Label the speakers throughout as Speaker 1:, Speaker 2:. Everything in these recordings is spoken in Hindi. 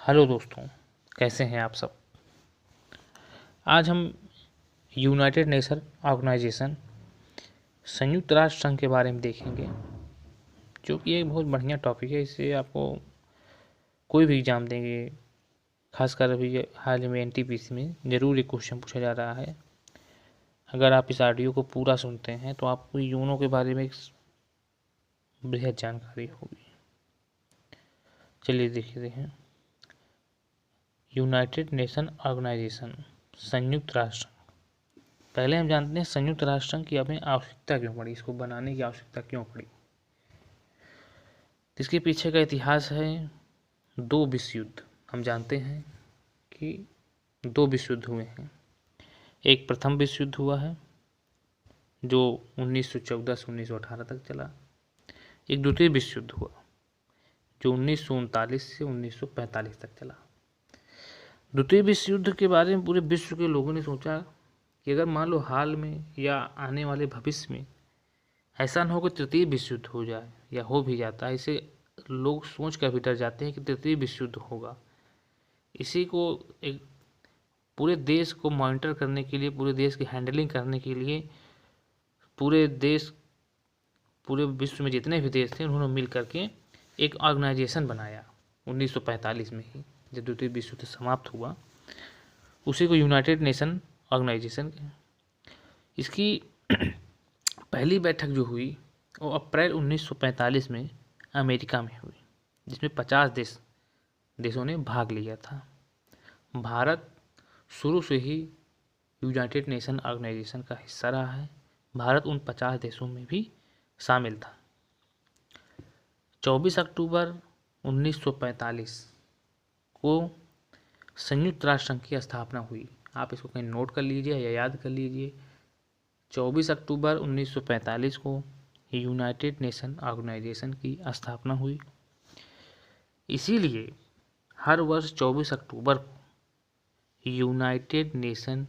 Speaker 1: हेलो दोस्तों, कैसे हैं आप सब। आज हम यूनाइटेड नेशन ऑर्गेनाइजेशन संयुक्त राष्ट्र संघ के बारे में देखेंगे, जो कि एक बहुत बढ़िया टॉपिक है। इससे आपको कोई भी एग्ज़ाम देंगे, खासकर अभी हाल ही में एनटीपीसी में ज़रूर एक क्वेश्चन पूछा जा रहा है। अगर आप इस ऑडियो को पूरा सुनते हैं तो आपको यूनो के बारे में एक बेहद जानकारी होगी। चलिए देखते हैं। यूनाइटेड नेशन ऑर्गेनाइजेशन संयुक्त राष्ट्र। पहले हम जानते हैं संयुक्त राष्ट्र संघ की हमें आवश्यकता क्यों पड़ी, इसको बनाने की आवश्यकता क्यों पड़ी। इसके पीछे का इतिहास है 2 विश्व युद्ध। हम जानते हैं कि 2 विश्व युद्ध हुए हैं। एक प्रथम विश्व युद्ध हुआ है जो 1914 से 1918 तक चला। एक द्वितीय विश्व युद्ध हुआ जो 1939 से 1945 तक चला। द्वितीय विश्व युद्ध के बारे में पूरे विश्व के लोगों ने सोचा कि अगर मान लो हाल में या आने वाले भविष्य में ऐसा न हो कि तृतीय विश्व युद्ध हो जाए या हो भी जाता है, इसे लोग सोच कर भी डर जाते हैं कि तृतीय विश्व युद्ध होगा। इसी को एक पूरे देश को मॉनिटर करने के लिए, पूरे देश की हैंडलिंग करने के लिए पूरे विश्व में जितने भी देश थे उन्होंने मिल करके एक ऑर्गेनाइजेशन बनाया 1945 में ही, जब द्वितीय विश्व युद्ध समाप्त हुआ। उसी को यूनाइटेड नेशन ऑर्गेनाइजेशन। इसकी पहली बैठक जो हुई वो अप्रैल 1945 में अमेरिका में हुई, जिसमें 50 देशों ने भाग लिया था। भारत शुरू से ही यूनाइटेड नेशन ऑर्गेनाइजेशन का हिस्सा रहा है। भारत उन 50 देशों में भी शामिल था। 24 अक्टूबर 1945 को संयुक्त राष्ट्र संघ की स्थापना हुई। आप इसको कहीं नोट कर लीजिए या याद कर लीजिए। 24 अक्टूबर 1945 को यूनाइटेड नेशन ऑर्गेनाइजेशन की स्थापना हुई। इसीलिए हर वर्ष 24 अक्टूबर को यूनाइटेड नेशन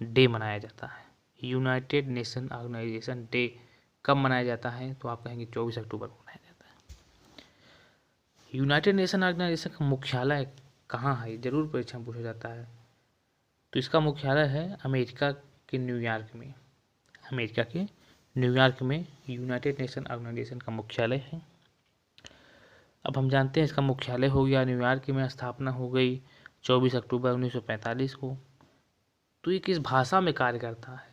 Speaker 1: डे मनाया जाता है। यूनाइटेड नेशन ऑर्गेनाइजेशन डे कब मनाया जाता है, तो आप कहेंगे 24 अक्टूबर को मनाया जाता है। यूनाइटेड नेशन ऑर्गेनाइजेशन का मुख्यालय कहाँ है, जरूर परीक्षा में पूछा जाता है। तो इसका मुख्यालय है अमेरिका के न्यूयॉर्क में। अमेरिका के न्यूयॉर्क में यूनाइटेड नेशन ऑर्गेनाइजेशन का मुख्यालय है। अब हम जानते हैं इसका मुख्यालय हो गया न्यूयॉर्क में, स्थापना हो गई 24 अक्टूबर 1945 को। तो ये किस भाषा में कार्य करता है,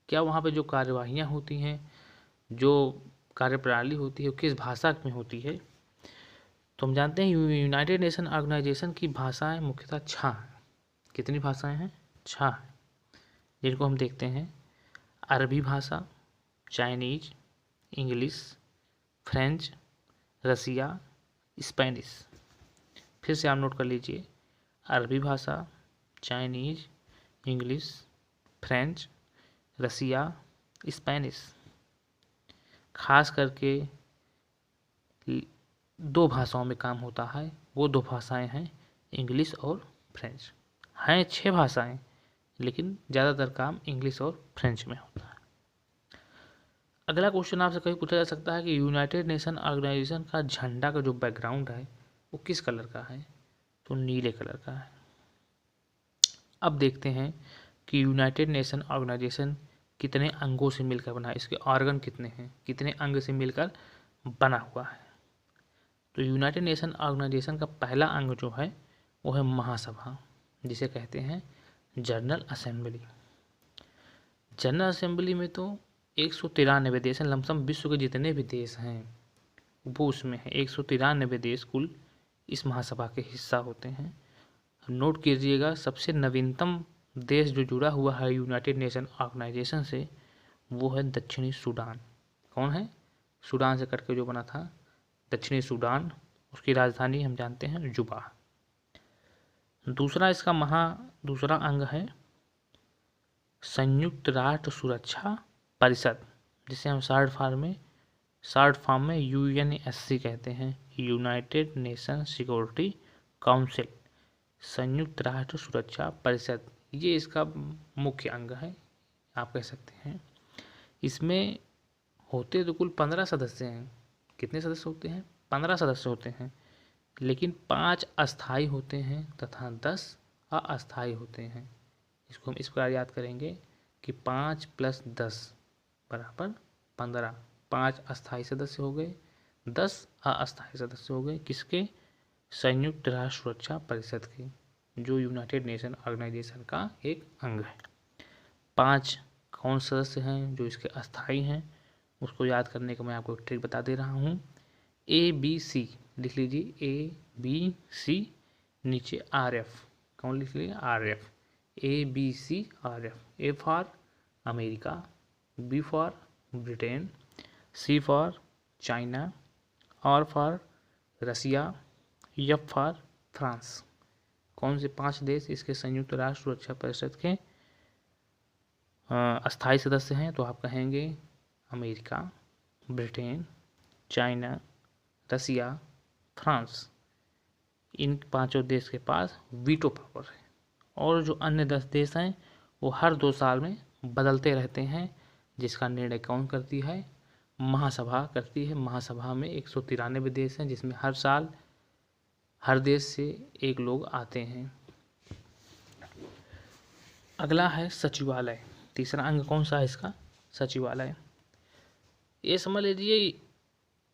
Speaker 1: क्या वहाँ पे जो कार्यवाहियाँ होती हैं, जो कार्यप्रणाली होती है, वो किस भाषा में होती है। तो हम जानते हैं यूनाइटेड नेशन ऑर्गेनाइजेशन की भाषाएं मुख्यतः 6 हैं। कितनी भाषाएं हैं? 6 हैं, जिनको हम देखते हैं। अरबी भाषा, चाइनीज, इंग्लिश, फ्रेंच, रसिया, स्पेनिश। फिर से आप नोट कर लीजिए। अरबी भाषा, चाइनीज, इंग्लिश, फ्रेंच, रसिया, स्पेनिश। खास करके 2 भाषाओं में काम होता है। वो 2 भाषाएं हैं इंग्लिश और फ्रेंच। हैं 6 भाषाएं, लेकिन ज़्यादातर काम इंग्लिश और फ्रेंच में होता है। अगला क्वेश्चन आपसे कभी पूछा जा सकता है कि यूनाइटेड नेशन ऑर्गेनाइजेशन का झंडा का जो बैकग्राउंड है वो किस कलर का है, तो नीले कलर का है। अब देखते हैं कि यूनाइटेड नेशन ऑर्गेनाइजेशन कितने अंगों से मिलकर बना है, इसके ऑर्गन कितने हैं, कितने अंग से मिलकर बना हुआ है। तो यूनाइटेड नेशन ऑर्गेनाइजेशन का पहला अंग जो है वो है महासभा, जिसे कहते हैं जनरल असेंबली। जनरल असेंबली में तो 193 देश हैं। लमसम विश्व के जितने भी देश हैं वो उसमें है। 193 देश कुल इस महासभा के हिस्सा होते हैं। नोट कीजिएगा, सबसे नवीनतम देश जो जुड़ा हुआ है यूनाइटेड नेशन ऑर्गेनाइजेशन से वो है दक्षिणी सूडान। कौन है? सूडान से कटकर जो बना था दक्षिणी सूडान। उसकी राजधानी हम जानते हैं जुबा। दूसरा अंग है संयुक्त राष्ट्र सुरक्षा परिषद, जिसे हम शॉर्ट फॉर्म में यूएनएससी कहते हैं, यूनाइटेड नेशन सिक्योरिटी काउंसिल। संयुक्त राष्ट्र सुरक्षा परिषद ये इसका मुख्य अंग है, आप कह सकते हैं। इसमें होते तो कुल 15 सदस्य हैं। कितने सदस्य होते हैं? 15 सदस्य होते हैं। लेकिन 5 अस्थाई होते हैं तथा 10 अस्थाई होते हैं। इसको हम इस प्रकार याद करेंगे कि 5 + 10 बराबर 15। 5 अस्थाई सदस्य हो गए, 10 अस्थाई सदस्य हो गए, किसके? संयुक्त राष्ट्र सुरक्षा परिषद के, जो यूनाइटेड नेशन ऑर्गेनाइजेशन का एक अंग है। 5 कौन सदस्य हैं जो इसके अस्थाई हैं, उसको याद करने का मैं आपको एक ट्रिक बता दे रहा हूँ। ABC लिख लीजिए, ABC, नीचे RF, कौन लिख लीजिए? RF, ABC RF। A for America, B for Britain, C for China, R for Russia, F for France. कौन से 5 देश इसके संयुक्त राष्ट्र सुरक्षा परिषद के अस्थाई सदस्य हैं? तो आप कहेंगे अमेरिका, ब्रिटेन, चाइना, रसिया, फ्रांस। इन 5 देश के पास वीटो पावर है, और जो अन्य 10 देश हैं वो हर 2 साल में बदलते रहते हैं, जिसका निर्णय कौन करती है? महासभा करती है। महासभा में 193 देश हैं, जिसमें हर साल हर देश से एक लोग आते हैं। अगला है सचिवालय। तीसरा अंग कौन सा है इसका? सचिवालय। ये समझ लीजिए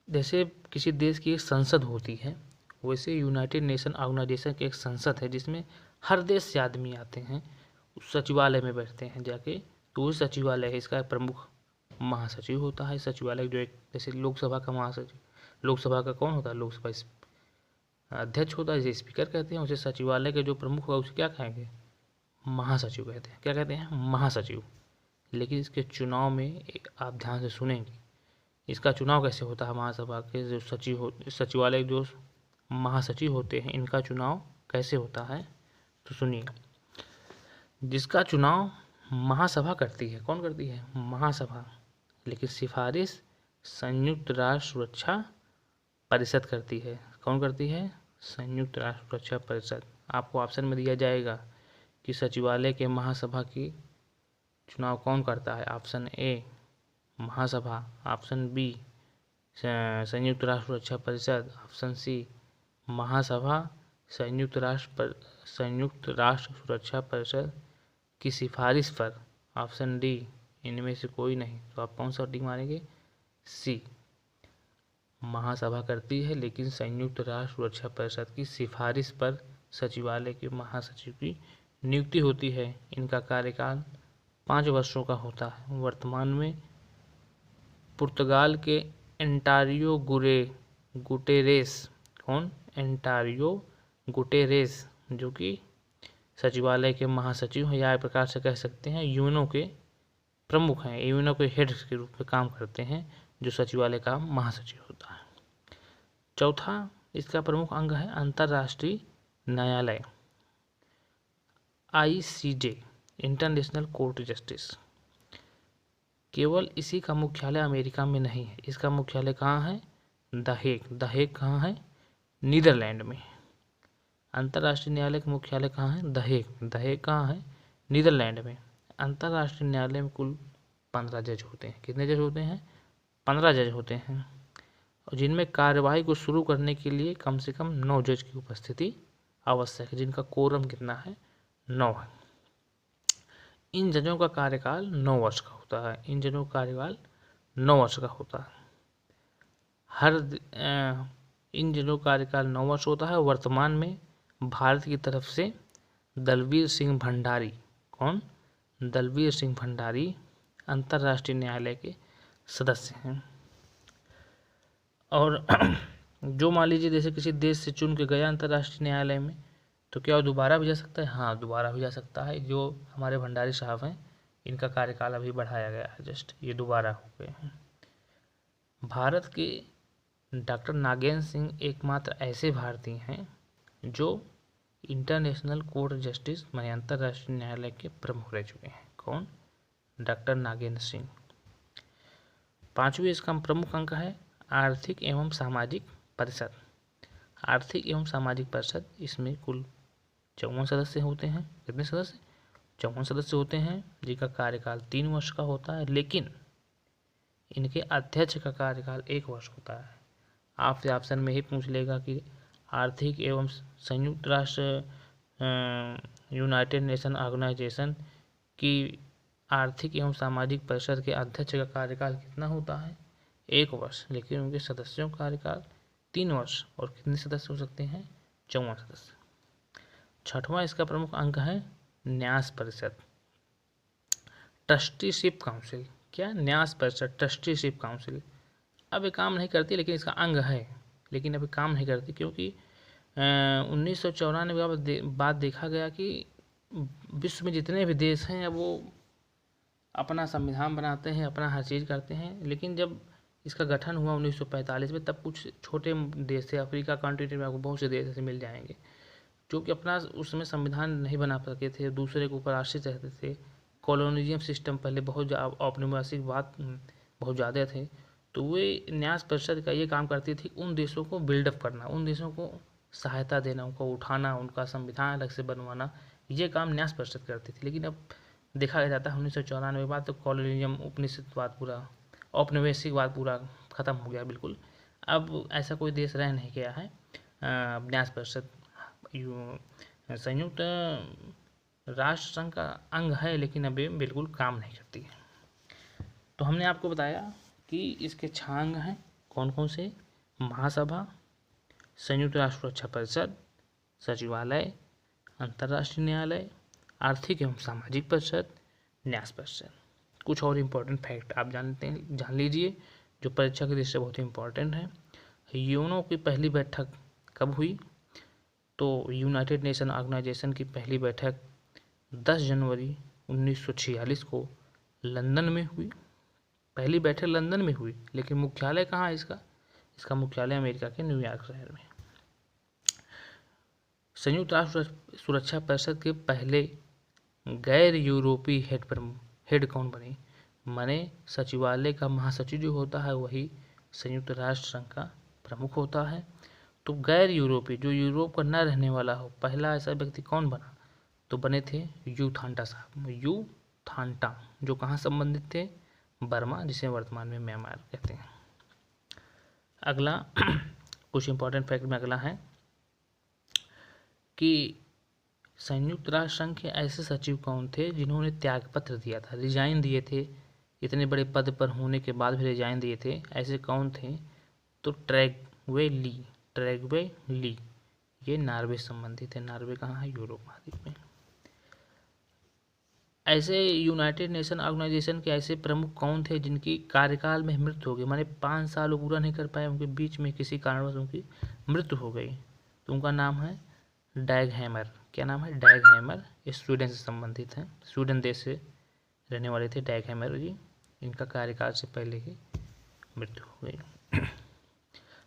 Speaker 1: जैसे किसी देश की एक संसद होती है, वैसे यूनाइटेड नेशन ऑर्गेनाइजेशन की एक संसद है, जिसमें हर देश से आदमी आते हैं, उस सचिवालय में बैठते हैं जाके। तो वो सचिवालय है, इसका प्रमुख महासचिव होता है। सचिवालय जो एक जैसे लोकसभा का महासचिव, लोकसभा का कौन होता है? लोकसभा अध्यक्ष होता है, जिसे स्पीकर कहते हैं। उसे सचिवालय के जो प्रमुख होगा उसे क्या कहेंगे? महासचिव कहते हैं। क्या कहते हैं? महासचिव। लेकिन इसके चुनाव में एक आप ध्यान से सुनेंगे, इसका चुनाव कैसे होता है? महासभा के जो सचिवालय जो महासचिव होते हैं, इनका चुनाव कैसे होता है? तो सुनिए, जिसका चुनाव महासभा करती है। कौन करती है? महासभा। लेकिन सिफारिश संयुक्त राष्ट्र सुरक्षा परिषद करती है। कौन करती है? संयुक्त राष्ट्र सुरक्षा परिषद। आपको ऑप्शन में दिया जाएगा कि सचिवालय के महासभा की चुनाव कौन करता है? ऑप्शन ए महासभा, ऑप्शन बी संयुक्त राष्ट्र सुरक्षा परिषद, ऑप्शन सी महासभा संयुक्त राष्ट्र सुरक्षा परिषद की सिफारिश पर, ऑप्शन डी इनमें से कोई नहीं। तो आप कौन सा टिक मारेंगे? सी, महासभा करती है, लेकिन संयुक्त राष्ट्र सुरक्षा परिषद की सिफारिश पर सचिवालय के महासचिव की नियुक्ति होती है। इनका कार्यकाल 5 वर्षों का होता है। वर्तमान में पुर्तगाल के एंटारियो गुटेरेस, कौन? एंटारियो गुटेरेस, जो कि सचिवालय के महासचिव हैं, या एक प्रकार से कह सकते हैं यूएनओ के प्रमुख हैं, यूएनओ के हेड के रूप में काम करते हैं, जो सचिवालय का महासचिव होता है। चौथा इसका प्रमुख अंग है अंतर्राष्ट्रीय न्यायालय, ICJ, इंटरनेशनल कोर्ट जस्टिस। केवल इसी का मुख्यालय अमेरिका में नहीं है, इसका मुख्यालय कहाँ है? द हेग कहाँ है? नीदरलैंड में। अंतर्राष्ट्रीय न्यायालय का मुख्यालय कहाँ है? द हेग कहाँ है? नीदरलैंड में। अंतर्राष्ट्रीय न्यायालय में कुल 15 जज होते हैं। कितने जज होते हैं? 15 जज होते हैं, और जिनमें कार्यवाही को शुरू करने के लिए कम से कम 9 जज की उपस्थिति आवश्यक है, जिनका कोरम कितना है? 9 है। इन जजों का कार्यकाल 9 वर्ष का होता है। इन जजों का कार्यकाल 9 वर्ष का होता है। इन जजों का कार्यकाल 9 वर्ष होता है। वर्तमान में भारत की तरफ से दलवीर सिंह भंडारी, कौन? दलवीर सिंह भंडारी अंतर्राष्ट्रीय न्यायालय के सदस्य हैं। और जो मान लीजिए जैसे किसी देश से चुन के गया अंतर्राष्ट्रीय न्यायालय में, तो क्या वो दोबारा भी जा सकता है? हाँ, दोबारा भी जा सकता है। जो हमारे भंडारी साहब हैं, इनका कार्यकाल अभी बढ़ाया गया है, जस्ट ये दोबारा हो गए हैं। भारत के डॉक्टर नागेंद्र सिंह एकमात्र ऐसे भारतीय हैं जो इंटरनेशनल कोर्ट जस्टिस माने अंतर्राष्ट्रीय न्यायालय के प्रमुख रह चुके हैं। कौन? डॉक्टर नागेंद्र सिंह। 5वीं इसका प्रमुख अंक है आर्थिक एवं सामाजिक परिषद। आर्थिक एवं सामाजिक परिषद, इसमें कुल 54 सदस्य होते हैं। कितने सदस्य? 54 सदस्य होते हैं, जिनका कार्यकाल 3 वर्ष का होता है, लेकिन इनके अध्यक्ष का कार्यकाल 1 वर्ष होता है। आपसे ऑप्शन में ही पूछ लेगा कि आर्थिक एवं संयुक्त राष्ट्र यूनाइटेड नेशन ऑर्गेनाइजेशन की आर्थिक एवं सामाजिक परिषद के अध्यक्ष का कार्यकाल कितना होता है? 1 वर्ष, लेकिन उनके सदस्यों का कार्यकाल 3 वर्ष। और कितने सदस्य हो सकते हैं? 54 सदस्य। छठवां इसका प्रमुख अंग है न्यास परिषद, ट्रस्टीशिप काउंसिल। क्या? न्यास परिषद, ट्रस्टीशिप काउंसिल। अब ये काम नहीं करती, लेकिन इसका अंग है, लेकिन अभी काम नहीं करती क्योंकि 1994 के बाद देखा गया कि विश्व में जितने भी देश हैं अब वो अपना संविधान बनाते हैं, अपना हर चीज़ करते हैं, लेकिन जब इसका गठन हुआ 1945 में, तब कुछ छोटे देश थे, अफ्रीका कंट्री में आपको बहुत से देश ऐसे मिल जाएंगे जो कि अपना उसमें संविधान नहीं बना सके थे, दूसरे के ऊपर आश्रित रहते थे। कॉलोनियम सिस्टम पहले बहुत औपनिवेशिकवाद बहुत ज़्यादा थे, तो वे न्यास परिषद का ये काम करती थी उन देशों को बिल्डअप करना, उन देशों को सहायता देना, उनको उठाना, उनका संविधान अलग से बनवाना, ये काम न्यास परिषद करती थी। लेकिन अब देखा जाता है 1994 के बाद तो कॉलोनियम उपनिवेशवाद पूरा, औपनिवेशिकवाद पूरा ख़त्म हो गया बिल्कुल। अब ऐसा कोई देश रह नहीं गया है। न्यास परिषद संयुक्त राष्ट्र संघ का अंग है, लेकिन अभी बिल्कुल काम नहीं करती है। तो हमने आपको बताया कि इसके 6 अंग हैं, कौन कौन से? महासभा, संयुक्त राष्ट्र सुरक्षा परिषद, सचिवालय, अंतर्राष्ट्रीय न्यायालय, आर्थिक एवं सामाजिक परिषद, न्यास परिषद। कुछ और इम्पोर्टेंट फैक्ट आप जान लीजिए जो परीक्षा की दृष्टि से बहुत ही इम्पोर्टेंट है। यूएनओ की पहली बैठक कब हुई? तो यूनाइटेड नेशन ऑर्गेनाइजेशन की पहली बैठक 10 जनवरी 1946 को लंदन में हुई। पहली बैठक लंदन में हुई, लेकिन मुख्यालय कहाँ है इसका? इसका मुख्यालय अमेरिका के न्यूयॉर्क शहर में। संयुक्त राष्ट्र सुरक्षा परिषद के पहले गैर यूरोपीय हेड कौन बने? माने सचिवालय का महासचिव जो होता है वही संयुक्त राष्ट्र संघ का प्रमुख होता है। तो गैर यूरोपीय, जो यूरोप का न रहने वाला हो, पहला ऐसा व्यक्ति कौन बना? तो बने थे यू थांटा साहब, यू थांटा, जो कहाँ संबंधित थे? बर्मा, जिसे वर्तमान में म्यांमार कहते हैं। अगला कुछ इंपॉर्टेंट फैक्ट में अगला है कि संयुक्त राष्ट्र संघ के ऐसे सचिव कौन थे जिन्होंने त्यागपत्र दिया था, रिजाइन दिए थे, इतने बड़े पद पर होने के बाद भी रिजाइन दिए थे, ऐसे कौन थे? तो ट्रैगवे ली, ये नॉर्वे संबंधित है। नॉर्वे कहाँ है? यूरोप महाद्वीप में। ऐसे यूनाइटेड नेशन ऑर्गेनाइजेशन के ऐसे प्रमुख कौन थे जिनकी कार्यकाल में मृत्यु हो गई, माने 5 साल वो पूरा नहीं कर पाए, उनके बीच में किसी कारणवश उनकी मृत्यु हो गई? तो उनका नाम है डैग हैमर। क्या नाम है? डैग हैमर। ये स्वीडन से संबंधित हैं, स्वीडन देश से रहने वाले थे डैग हैमर जी। इनका कार्यकाल से पहले ही मृत्यु हो गई।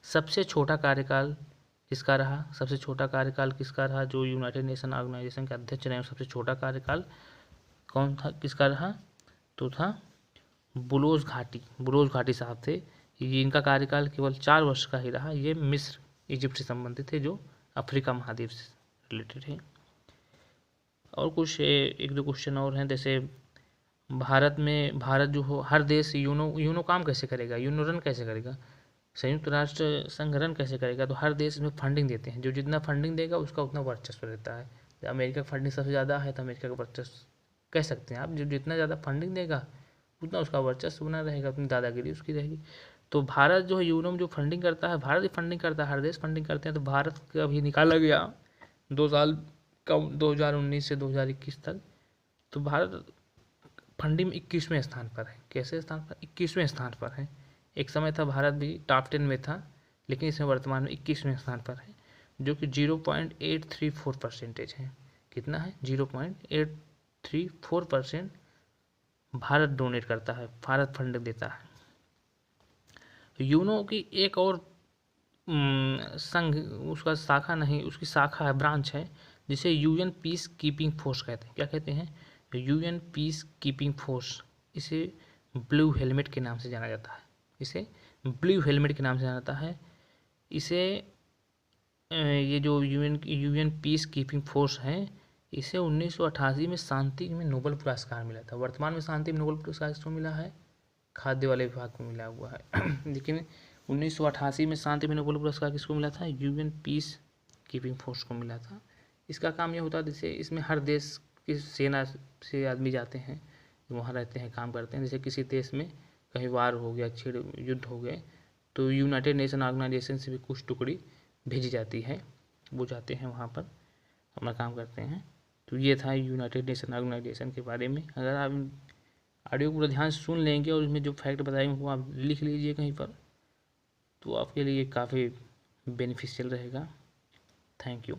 Speaker 1: सबसे छोटा कार्यकाल किसका रहा? सबसे छोटा कार्यकाल किसका रहा? जो यूनाइटेड नेशन ऑर्गेनाइजेशन के अध्यक्ष रहे, सबसे छोटा कार्यकाल कौन था, किसका रहा? तो था बुलोस घाटी साहब थे। इनका कार्यकाल केवल 4 वर्ष का ही रहा। ये मिस्र, इजिप्ट से संबंधित थे, जो अफ्रीका महाद्वीप से रिलेटेड है। और कुछ 1-2 क्वेश्चन और हैं, जैसे भारत जो हो, हर देश यूनो काम कैसे करेगा, यूनो रन कैसे करेगा, संयुक्त राष्ट्र संघ रन कैसे करेगा? तो हर देश में फंडिंग देते हैं, जो जितना फंडिंग देगा उसका उतना वर्चस्व रहता है। अमेरिका का फंडिंग सबसे ज़्यादा है तो अमेरिका का वर्चस्व कह सकते हैं आप, जो जितना ज़्यादा फंडिंग देगा उतना उसका वर्चस्व बना रहेगा, उतनी दादागिरी उसकी रहेगी। तो भारत जो है यूनो में जो फंडिंग करता है, भारत ही फंडिंग करता है, हर देश फंडिंग करते हैं। तो भारत का भी निकाला गया 2 साल का, 2019 से 2021 तक, तो भारत फंडिंग में 21वें स्थान पर है। कैसे स्थान पर? 21वें स्थान पर है। एक समय था भारत भी टॉप 10 में था, लेकिन इसमें वर्तमान में 21वें स्थान पर है, जो कि 0.834% है। कितना है? 0.834% भारत डोनेट करता है, भारत फंड देता है। यूनो की एक और संघ, उसका शाखा नहीं, उसकी शाखा है, ब्रांच है, जिसे यूएन पीस कीपिंग फोर्स कहते हैं। क्या कहते हैं? UN peace keeping force. इसे ब्लू हेलमेट के नाम से जाना जाता है, इसे ब्लू हेलमेट के नाम से जाना जाता है। इसे ये जो यूएन पीस कीपिंग फोर्स है, इसे 1988 में शांति में नोबेल पुरस्कार मिला था। वर्तमान में शांति में नोबेल पुरस्कार किसको मिला है? खाद्य वाले विभाग को मिला हुआ है। लेकिन 1988 में शांति में नोबेल पुरस्कार किसको मिला था? यूएन पीस कीपिंग फोर्स को मिला था। इसका काम ये होता है, जैसे इसमें हर देश की सेना से आदमी जाते हैं, वहाँ रहते हैं, काम करते हैं। जैसे किसी देश में कहीं वार हो गया, युद्ध हो गए, तो यूनाइटेड नेशन ऑर्गेनाइजेशन से भी कुछ टुकड़ी भेजी जाती है, वो जाते हैं वहाँ पर अपना काम करते हैं। तो ये था यूनाइटेड नेशन ऑर्गेनाइजेशन के बारे में। अगर आप ऑडियो पूरा ध्यान से सुन लेंगे और उसमें जो फैक्ट बताए वो आप लिख लीजिए कहीं पर, तो आपके लिए काफ़ी बेनिफिशियल रहेगा। Thank you.